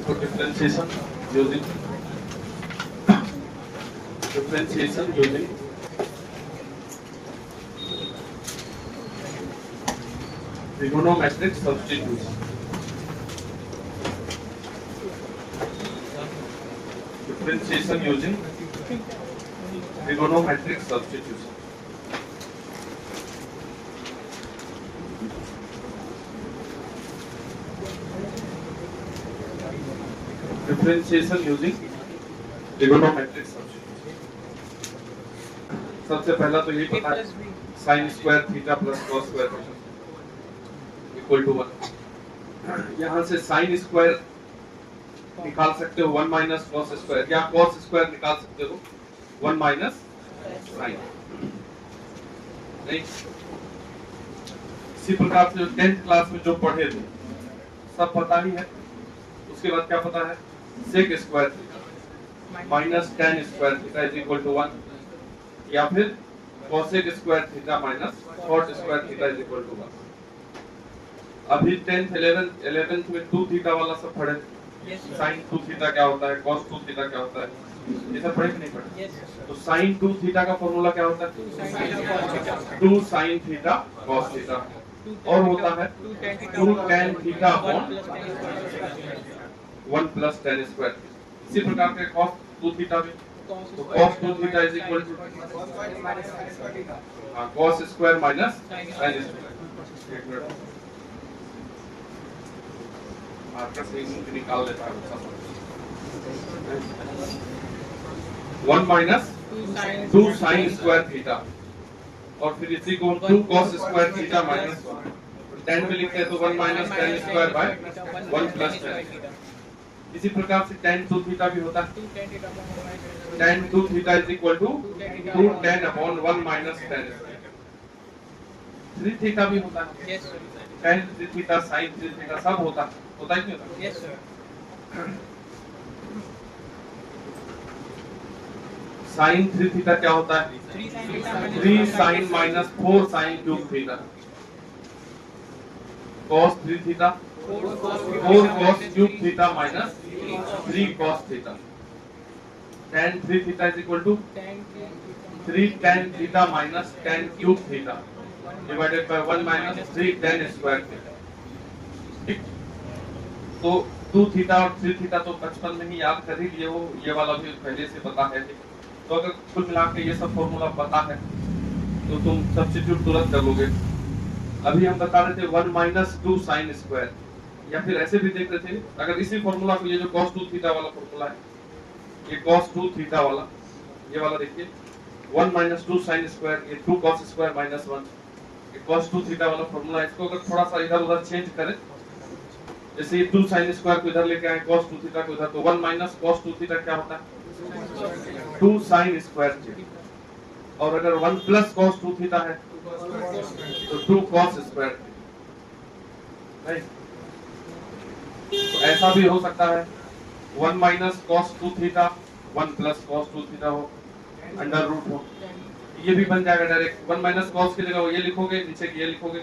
for differentiation using trigonometric substitution. Differentiation using trigonometric substitution. Differentiation using trigonometric substitution. सबसे पहला तो यही पता है sin square theta plus cos square theta equal to 1। यहाँ से sin स्क्वायर निकाल सकते हो 1 माइनस cos स्क्वायर, या cos स्क्वायर निकाल सकते हो 1 माइनस sin। नहीं, इसी प्रकार से जो 10th क्लास में जो पढ़े थे सब पता ही है। उसके बाद क्या पता है, sec square theta minus tan square theta is equal to 1, या फिर cosec square theta minus cot square theta is equal to 1। अभी 10th 11th में 2 थीटा वाला सब पढ़े, sin 2 थीटा क्या होता है, cos 2 थीटा क्या होता है, ये सब पढ़े कि नहीं पढ़े? तो sin 2 थीटा का फॉर्मूला क्या होता है, 2 sin थीटा cos थीटा, और होता है 2 tan theta upon 1 plus tan square. इसी प्रकार के cos 2 थीटा भी, तो cos 2 theta is equal to cos square minus sin square. आपका सही निकाल लेता है 1 माइनस 2 sin स्क्वायर थीटा, और फिर इसी को 2 cos स्क्वायर थीटा माइनस 1, 10 में लिखते हैं तो 1 minus tan square by 1 plus tan। इसी प्रकार से tan 2 थीटा भी होता है, tan 2 theta is equal to 2 tan upon 1 minus tan square. 3 theta भी होता है, tan 3 थीटा sin 3 थीटा सब होता है कि नहीं होता? Yes sir. sin 3 थीटा क्या होता है, 3 sin minus 4 sin cube theta. cos 3 theta 4 cos cube theta minus 3 cos theta. tan 3 theta is equal to 3 tan theta minus tan cube theta divided by 1 minus 3 tan square theta. ठीक, तो 2 theta और 3 theta तो बचपन में ही याद कर ही लिए हो, ये वाला भी पहले से पता है। तो अगर कुल मिला के ये सब फॉर्मूला पता है तो तुम सब्स्टिट्यूट तुरंत कर लोगे। अभी हम बता रहे थे 1 माइनस 2 साइन स्क्वायर, या फिर ऐसे भी देख रहे थे अगर इसी फॉर्मूला को, ये जो cos 2 थीटा वाला फॉर्मूला है, ये cos 2 थीटा वाला, ये वाला देखिए 1 माइनस 2 साइन स्क्वायर, ये 2 cos स्क्वायर माइनस 1, ये cos 2 थीटा वाला फॉर्मूला। इसको अगर थोड़ा सा इधर उधर चेंज करें, जैसे ये 2 साइन स्क्वायर को इधर लेके आए, cos 2 थीटा को इधर, तो 1 माइनस cos 2 थीटा क्या होता है, 2 साइन स्क्वायर थीटा। और अगर 1 प्लस cos 2 थीटा है तो 2 cos स्क्वायर थीटा। तो ऐसा भी हो सकता है 1 minus cos 2 theta 1 plus cos 2 theta हो, अंडर रूट हो, ये भी बन जाएगा डायरेक्ट। 1 माइनस cos की जगह ये लिखोगे, नीचे ये लिखोगे,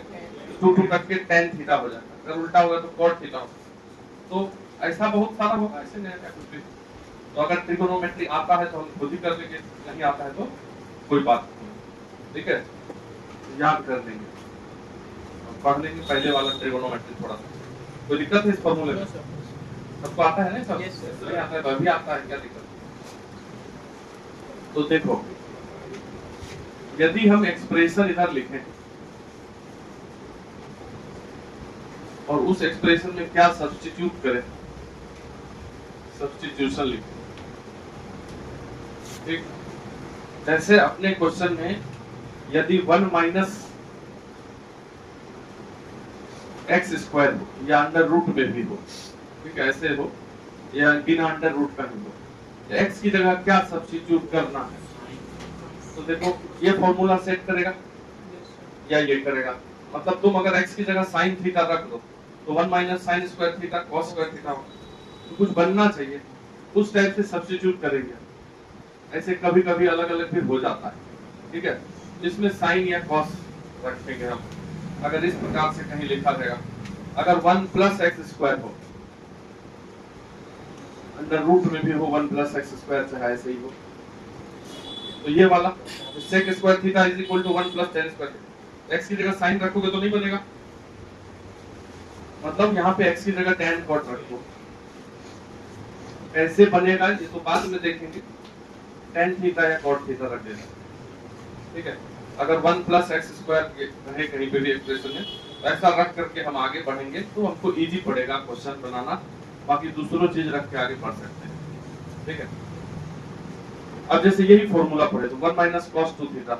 2 करके tan थीटा हो जाएगा। अगर उल्टा होगा तो cot थीटा होगा। तो ऐसा बहुत सारा होगा, ऐसे नहीं है कुछ भी। तो अगर ट्रिगोनोमेट्री आता है तो हम खुद ही कर लेंगे, नहीं आता है तो कोई बात नहीं, ठीक है, याद कर लेंगे, पढ़ लेंगे पहले वाला ट्रिगोनोमेट्री थोड़ा सा। कोई दिक्कत है इस फॉर्मूले में? सबको आता है ना सब? नहीं आता है तो अभी आता है, क्या दिक्कत? तो देखो, यदि हम एक्सप्रेशन इधर लिखें और उस एक्सप्रेशन में क्या सब्स्टिट्यूट करें, सब्स्टिट्यूशन लिखें। ठीक, जैसे अपने क्वेश्चन में यदि 1 माइनस एक्स स्क्वायर हो या अंडर रूट में भी हो, ठीक है, ऐसे हो या बिना अंडर रूट का भी हो, तो एक्स की जगह क्या सब्स्टिट्यूट करना है? तो देखो, ये फॉर्मूला सेट करेगा या ये करेगा। मतलब तुम अगर एक्स की जगह साइन थीटा रख दो तो 1 minus sine square theta cos square theta हो, तो कुछ बनना चाहिए, उस टाइप से सब्स्टिट्यूट करेंगे। ऐसे कभी कभी अलग अलग भी हो जाता है, ठीक है, जिसमें साइन या कॉस रखेंगे हम। अगर इस प्रकार से कहीं लिखा जाएगा, अगर 1 प्लस एक्स स्क्वायर हो अंडर रूट में भी हो 1 प्लस एक्स स्क्वायर चाहे ऐसे ही हो। तो ये वाला sec square theta is equal to 1 plus tan square. X की जगह साइन रखोगे तो नहीं बनेगा, मतलब यहाँ पे एक्स की जगह टेन कॉट रखो, ऐसे बनेगा, ये तो बाद में देखेंगे। टेन थीटा या कॉट थीटा रख देना, ठीक है। अगर 1 प्लस एक्स स्क्वायर रहे कहीं पे भी एक्सप्रेशन में, तो ऐसा रख करके हम आगे बढ़ेंगे तो हमको इजी पड़ेगा क्वेश्चन बनाना, बाकी दूसरों चीज रख के आगे बढ़ सकते हैं, ठीक है। अब जैसे यही फॉर्मूला पढ़े तो 1 माइनस कॉस 2 थीटा,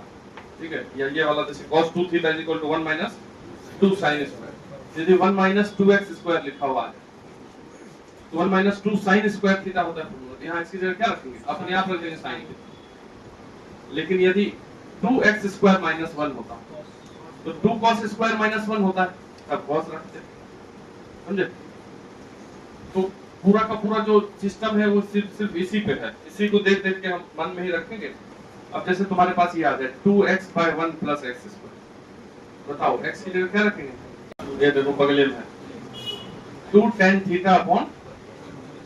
ठीक है, या ये वाला जैसे cos 2 theta is equal to 1 minus 2 sin square. यदि 1 माइनस 2x स्क्वायर लिखा हुआ है तो 1 माइनस 2 sin स्क्वायर थीटा होता है फॉर्मूला। यहाँ इसकी जगह क्या रखेंगे, अपने आप रख देंगे sin थीटा। लेकिन यदि 2x स्क्वायर माइनस 1 होता तो 2 cos स्क्वायर माइनस 1 होता है, तब cos रखते, समझे। तो पूरा का पूरा जो सिस्टम है वो सिर्फ इसी पे है, इसी को देख देख के हम मन में ही रखेंगे। अब जैसे तुम्हारे पास ये आ जाए 2x by 1 plus x square, बताओ x की जगह क्या रखेंगे, ये देखो बगले में है 2 tan थीटा अपॉन,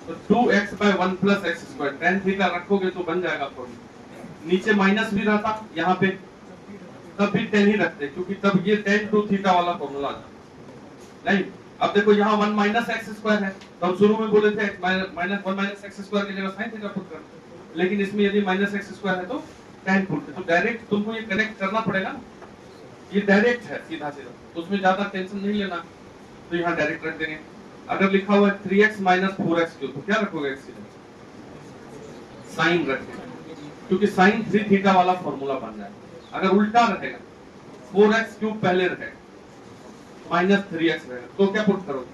तो 2x by 1 plus x square, tan theta रखोगे तो बन जाएगा फॉर्मूला। नीचे माइनस भी रहता यहाँ पे तब भी tan ही रखते, क्योंकि तब ये tan 2 थीटा वाला फॉर्मूला आ जाता। नहीं, अब देखो यहाँ 1 माइनस एक्स स्क्वायर है, तो हम शुरू में बोले थे माइनस 1 माइनस एक्स स्क्वायर की जगह sin थीटा पुट कर, लेकिन इसमें यदि माइनस एक्स स्क्वायर है तो tan पुट, तो डायरेक्ट तुमको ये कनेक्ट करना पड़ेगा ना, ये डायरेक्ट है सीधा सीधा, तो उसमें ज्यादा टेंशन नहीं लेना, तो यहाँ डायरेक्ट रख देंगे। अगर लिखा हुआ है 3x माइनस 4x क्यूब, तो क्या रखोगे x की जगह साइन रखेंगे, क्योंकि साइन 3 थीटा वाला फॉर्मूला बन जाएगा। अगर उल्टा रहेगा 4x क्यूब पहले रहेगा माइनस 3x रहेगा, तो क्या पुट करोगे,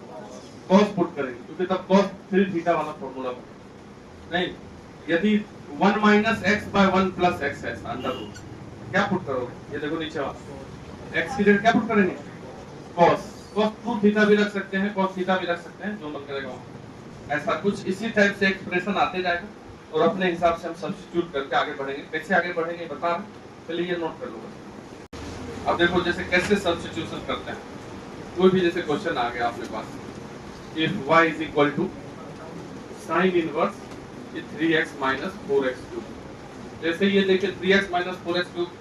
cos पुट करेंगे, क्योंकि तब cos 3 थीटा वाला फॉर्मूला बनेगा। नहीं, यदि 1 minus x by 1 plus x है अंडर रूट, क्या पुट करोगे, ये देखो नीचे वाला x की जगह क्या पुट करेंगे, cos 2 थीटा भी रख सकते हैं, cos थीटा भी रख सकते हैं, जो मन करेगा ऐसा कुछ इसी टाइप से एक्सप्रेशन आते जाएगा, और अपने हिसाब से हम सब्स्टिट्यूट करके आगे बढ़ेंगे। कैसे आगे बढ़ेंगे बता रहे, पहले ये नोट कर लो। अब देखो जैसे कैसे सब्स्टिट्यूशन करते हैं, कोई भी जैसे क्वेश्चन आ गया अपने पास, if y is equal to sine inverse 3x minus 4x cube, जैसे ये देखिए 3x माइनस 4x क्यूब,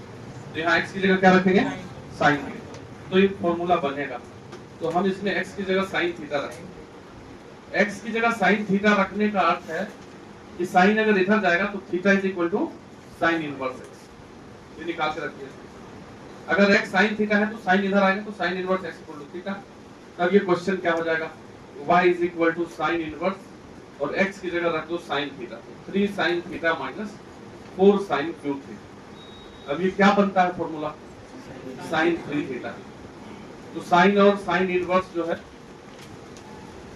तो यहाँ x की जगह क्या रखेंगे साइन, तो ये फॉर्मूला बनेगा, तो हम इसमें x की जगह साइन थीटा रखेंगे। x की जगह साइन थीटा रखने का अर्थ है कि साइन अगर इधर जाएगा तो theta is equal to sine inverse x, ये निकाल के रखिए। अगर x साइन थीटा है तो साइन इधर आएगा, तो sine inverse x equal to theta. तब ये क्वेश्चन क्या हो जाएगा, y is equal to sine inverse, और x की जगह रख दो sine theta, 3 sine theta minus 4 sine cube theta. अब ये क्या बनता है फॉर्मूला, साइन 3 थीटा। तो साइन और साइन इनवर्स जो है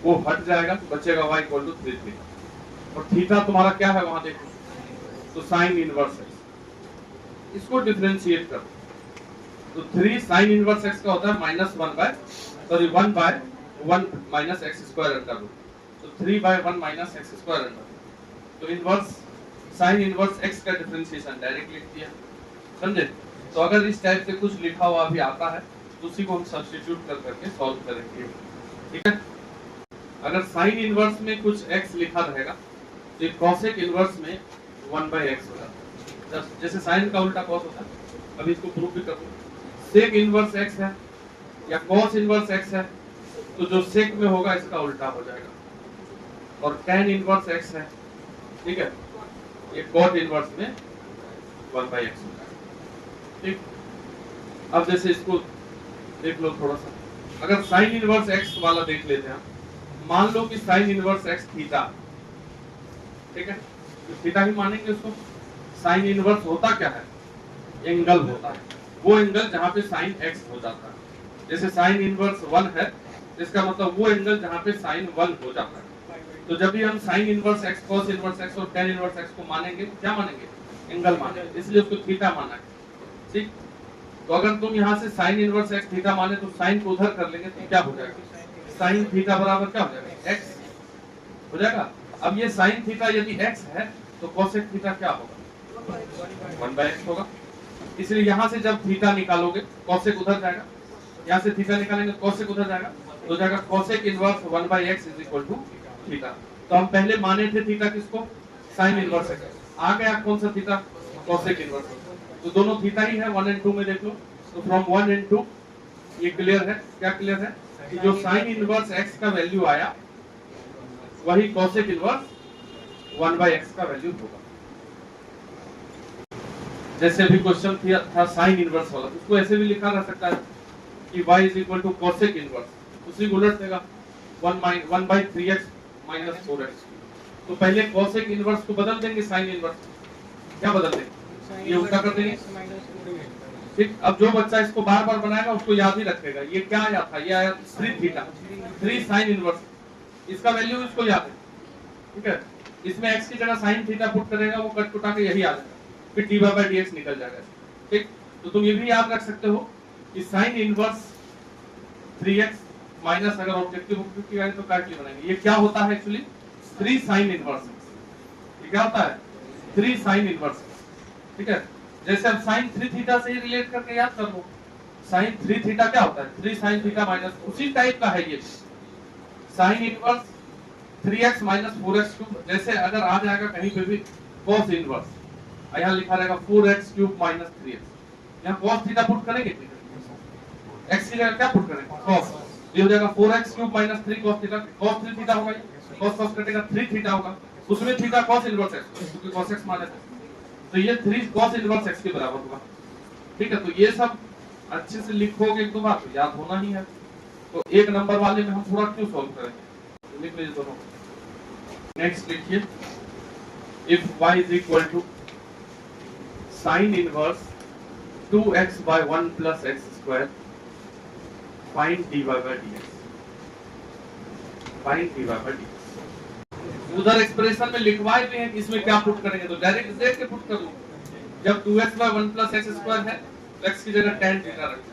वो हट जाएगा, तो बचेगा y इक्वल टू 3 थीटा, और थीटा तुम्हारा क्या है वहां देखो, तो साइन इनवर्स x, इसको डिफरेंशिएट करो, तो 3 साइन इनवर्स x का होता है minus 1 by 1 minus x square under root, तो 3 by 1 minus x square under root, तो इनवर्स साइन इनवर्स x का डिफरेंशिएशन डायरेक्ट लिख दिया, समझे। तो अगर इस टाइप से कुछ लिखा हुआ भी आता है तो उसी को हम सब्स्टिट्यूट कर करके सॉल्व करेंगे, ठीक है। अगर साइन इनवर्स में कुछ x लिखा रहेगा तो एक कोसेक इनवर्स में 1 बाय x होगा, जैसे साइन का उल्टा cos होता है। अभी इसको प्रूफ भी कर दो, सेक इनवर्स x है या cos इनवर्स x है, तो जो सेक में होगा इसका उल्टा हो जाएगा, और tan इनवर्स x है, ठीक है, ये cot इनवर्स में 1 बाय x होगा, ठीक। अब जैसे इसको देख लो थोड़ा सा, अगर साइन इनवर्स x वाला देख लेते हैं, मान लो कि साइन इनवर्स x थीटा, ठीक है, तो थीटा ही मानेंगे उसको। साइन इनवर्स होता क्या है, एंगल होता है, वो एंगल जहां पे साइन x हो जाता है। जैसे साइन इनवर्स 1 है, इसका मतलब वो एंगल जहां पे साइन 1 हो जाता है। तो जब भी हम sign inverse x, cos inverse x और tan इनवर्स x को मानेंगे, क्या मानेंगे, एंगल मानेंगे, इसलिए उसको थीटा माना है, ठीक। तो अगर तुम यहाँ से साइन इनवर्स x थीटा माने तो साइन को उधर कर लेंगे, तो क्या हो जाएगा, साइन थीटा बराबर क्या हो जाएगा, x हो जाएगा। अब ये साइन थीटा यदि x है तो कोसेक थीटा क्या होगा, 1 बाय x होगा, इसलिए यहाँ से जब थीटा निकालोगे कोसेक उधर जाएगा, यहाँ से थीटा निकालेंगे कोसेक उधर जाएगा, तो जाएगा cosec inverse 1 by x is equal to theta. तो हम पहले माने थे थीटा किसको, साइन इनवर्स एक्स। आ गया कौन सा थीटा, कोसेक इनवर्स। तो दोनों थीटा ही है 1 और 2 में देख लो। तो फ्रॉम 1 और 2 ये क्लियर है, क्या क्लियर है कि जो साइन इनवर्स एक्स का वैल्यू आया वही कोसेक इनवर्स 1/x का वैल्यू होगा। जैसे अभी क्वेश्चन था साइन इनवर्स वाला, उसको ऐसे भी लिखा जा सकता है कि y is equal to cosec inverse, उसी को उलट देगा 1/3x माइनस 4x। तो पहले कोसेक इनवर्स को बदल देंगे साइन इनवर्स, क्या बदल देंगे, ये उल्टा कर देंगे। ठीक, अब जो बच्चा इसको बार बार बनाएगा उसको याद ही रखेगा। ये क्या आया था, ये आया 3 थीटा, 3 साइन इनवर्स, इसका वैल्यू इसको याद है। ठीक है, इसमें x की जगह साइन थीटा पुट करेगा, वो कट कुटा के यही आ जाएगा, फिर dy/dx निकल जाएगा। ठीक, तो तुम ये भी याद रख सकते हो कि साइन इनवर्स 3x माइनस, अगर ऑब्जेक्टिव की वैल्यू तो काट के बनाएंगे, ये क्या होता है एक्चुअली 3 साइन इनवर्स। ये क्या होता है 3 साइन इनवर्स। ठीक है, जैसे अब साइन 3 थीटा से ही रिलेट करके याद कर लो, साइन 3 थीटा क्या होता है 3 साइन थीटा माइनस, उसी टाइप का है ये sine inverse 3x minus 4x cube. जैसे अगर आ जाएगा कहीं पे भी cos इनवर्स, यहाँ लिखा रहेगा 4x क्यूब माइनस 3x, यहाँ cos थीटा पुट करेंगे, x की जगह क्या पुट करेंगे cos, ये हो जाएगा 4x cube minus 3 cos theta, cos 3 theta होगा, cos cos कटेगा 3 थीटा होगा, उसमें थीटा cos इनवर्स x, क्योंकि cos x माने थे, तो ये 3 cos इनवर्स x के बराबर होगा। ठीक है, तो ये सब अच्छे से लिखोगे एक दो बार तो याद होना ही है। तो एक नंबर वाले में हम थोड़ा क्यों सॉल्व करेंगे, लिख लीजिए दोनों। नेक्स्ट लिखिए, if y is equal to sine inverse 2x/1 plus x square, find dy/dx, find dy/dx। उधर एक्सप्रेशन में लिखवाए भी हैं कि इसमें क्या पुट करेंगे, तो डायरेक्ट देख के पुट कर लो। जब 2x/1 प्लस x स्क्वायर है तो x की जगह tan थीटा रखें,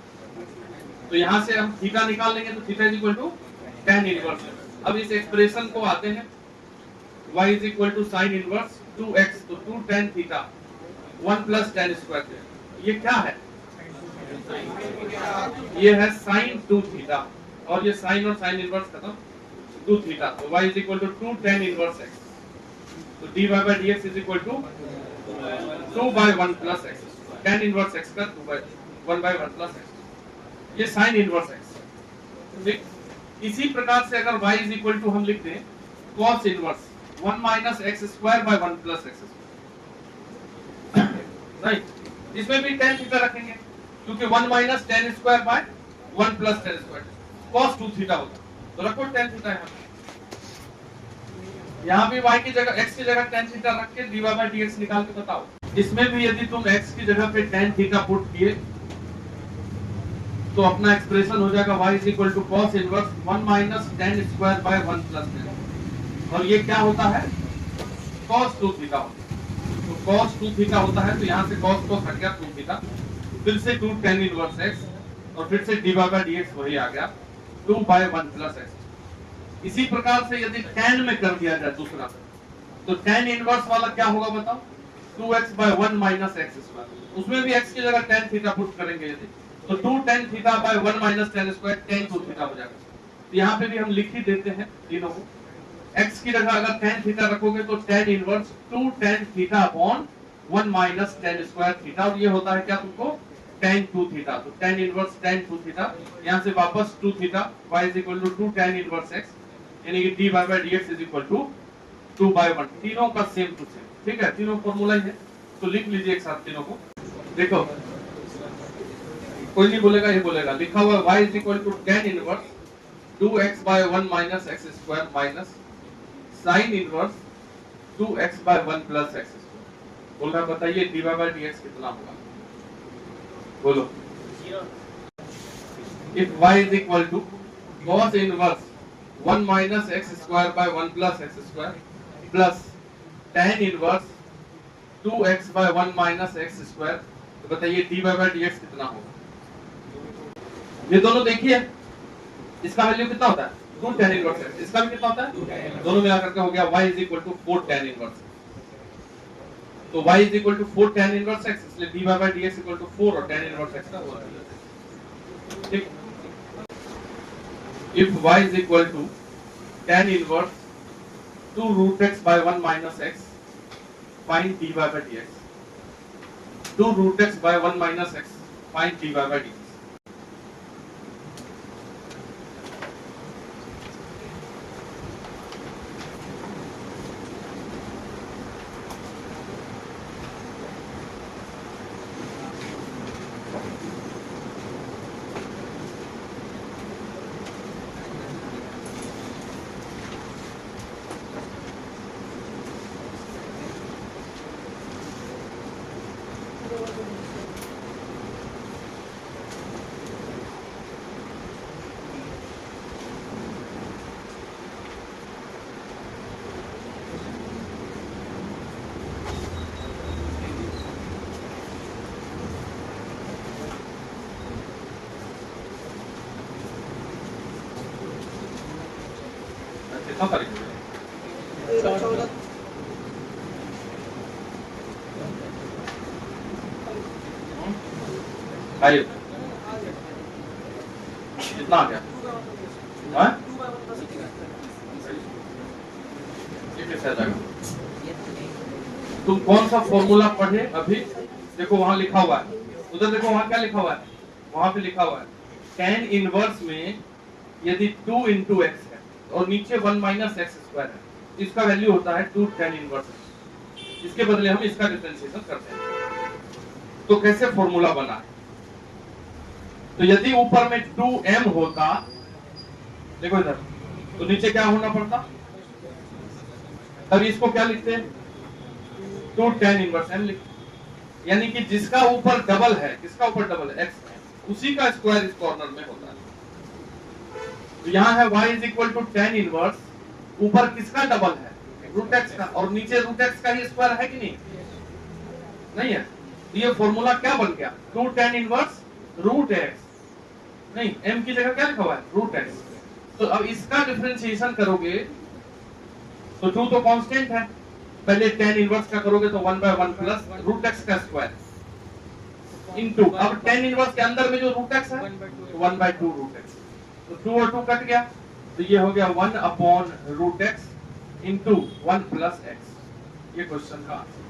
तो यहाँ से हम थीटा निकाल लेंगे, तो theta is equal to tan inverse. अब इस एक्सप्रेशन को आते हैं y is equal to sine inverse 2x, तो 2 tan theta 1 plus tan square. ये क्या है, ये है साइन 2 थीटा, और ये साइन और साइन इनवर्स खत्म 2 थीटा, तो y is equal to 2 tan inverse x, तो dy/dx is equal to 2/1 plus x, tan inverse x का 1/1 प्लस x, ये साइन इनवर्स x। ठीक, इसी प्रकार से अगर y इज इक्वल टू हम लिख दें cos inverse 1 minus x square by 1 plus x square, right, इसमें भी tan थीटा रखेंगे क्योंकि 1 minus tan square by 1 plus tan square cos 2 theta होता, तो रखो tan थीटा यहाँ भी y की जगह x की जगह tan थीटा रख के dy/dx निकाल के बताओ। इसमें भी यदि तुम x की जगह पे tan थीटा पुट किए तो अपना एक्सप्रेशन हो जाएगा y is equal to cos inverse 1 minus tan square by 1 plus tan, और ये क्या होता है cos 2 थीटा होता है, तो cos 2 थीटा होता है, तो यहाँ से cos cos हट गया 2 थीटा, फिर से 2 tan इनवर्स x, और फिर से dy/dx वही आ गया 2/1 प्लस x। इसी प्रकार से यदि tan में कर दिया जाए दूसरा, तो tan इनवर्स वाला क्या होगा बताओ 2x/1 माइनस x स्क्वायर, उसमें भी x की जगह tan थीटा पुट करेंगे यदि, तो 2 tan theta by 1 minus tan square tan 2 theta हो जाएगा। तो यहाँ पे भी हम लिख ही देते हैं तीनों को, x की जगह अगर tan थीटा रखोगे तो tan inverse 2 tan theta upon 1 minus tan square theta, और ये होता है क्या तुमको tan 2 थीटा, तो tan इनवर्स tan 2 थीटा, यहाँ से वापस 2 theta, y is equal to 2 tan inverse x, यानी कि dy/dx इज इक्वल टू 2/1, तीनों का सेम टू सेम। ठीक है, तीनों फॉर्मूला ही है, तो लिख लीजिए एक साथ तीनों को। देखो कोई नहीं बोलेगा, ये बोलेगा, लिखा हुआ y is equal to tan inverse 2x/1 minus x square minus sine inverse 2x/1 plus x square. बोल रहा बताइए dy/dx कितना होगा, बोलो। If y is equal to cos inverse 1 minus x square by 1 plus x square plus tan inverse 2x/1 minus x square, तो बताइए dy/dx कितना होगा। ये दोनों देखिए, इसका वैल्यू कितना होता है 2 tan इनवर्स x, इसका भी कितना होता है, दोनों मिला करके हो गया y is equal to 4 tan inverse, तो y is equal to 4 tan inverse x, इसलिए dy/dx इक्वल टू 4 और tan इनवर्स x का होगा। ठीक, if y is equal to tan inverse 2 root x by 1 minus x, find dy by dx. 2 root x by 1 minus x, find dy by dx. कितना तारीख है? 14 भाई कितना आ गया? हाँ? ये कैसे आ जाएगा? तुम कौन सा फॉर्मूला पढ़े अभी? देखो वहां लिखा हुआ है, उधर देखो वहां क्या लिखा हुआ है, वहां पे लिखा हुआ है tan इनवर्स में यदि 2 into x है और नीचे 1 minus x स्क्वायर है, इसका वैल्यू होता है 2 tan इनवर्स। इसके बदले हम इसका डिफरेंशिएशन करते हैं। तो कैसे फॉर्मूला बना है? तो यदि ऊपर में 2m होता, देखो इधर, तो नीचे क्या होना पड़ता? तब इसको क्या लिखते हैं? 2 tan इनवर्स m लिखते। यानी कि जिसका ऊपर डबल है, किसका ऊपर डबल है? x है, उसी का स्क्वायर इस कॉर्नर में होता है। तो यहाँ है y is equal to tan inverse, ऊपर किसका डबल है? रूट x का, और नीचे रूट x का ही स्क्वायर है कि नहीं? नहीं है। तो ये फॉर्मूला क्या बन गया? 2 tan इनवर्स रूट x, नहीं m की जगह क्या लिखा हुआ है? Root x। तो अब इसका डिफरेंशिएशन करोगे तो 2 तो कांस्टेंट है, पहले tan इनवर्स का करोगे तो 1 by 1 प्लस रूट x का स्क्वायर इनटू, अब tan इनवर्स के अंदर में जो रूट x है 1 by 2 रूट x, तो 2 और 2 कट गया, तो ये हो गया 1 upon root x into 1 plus x। ये क्वेश्चन का आंसर।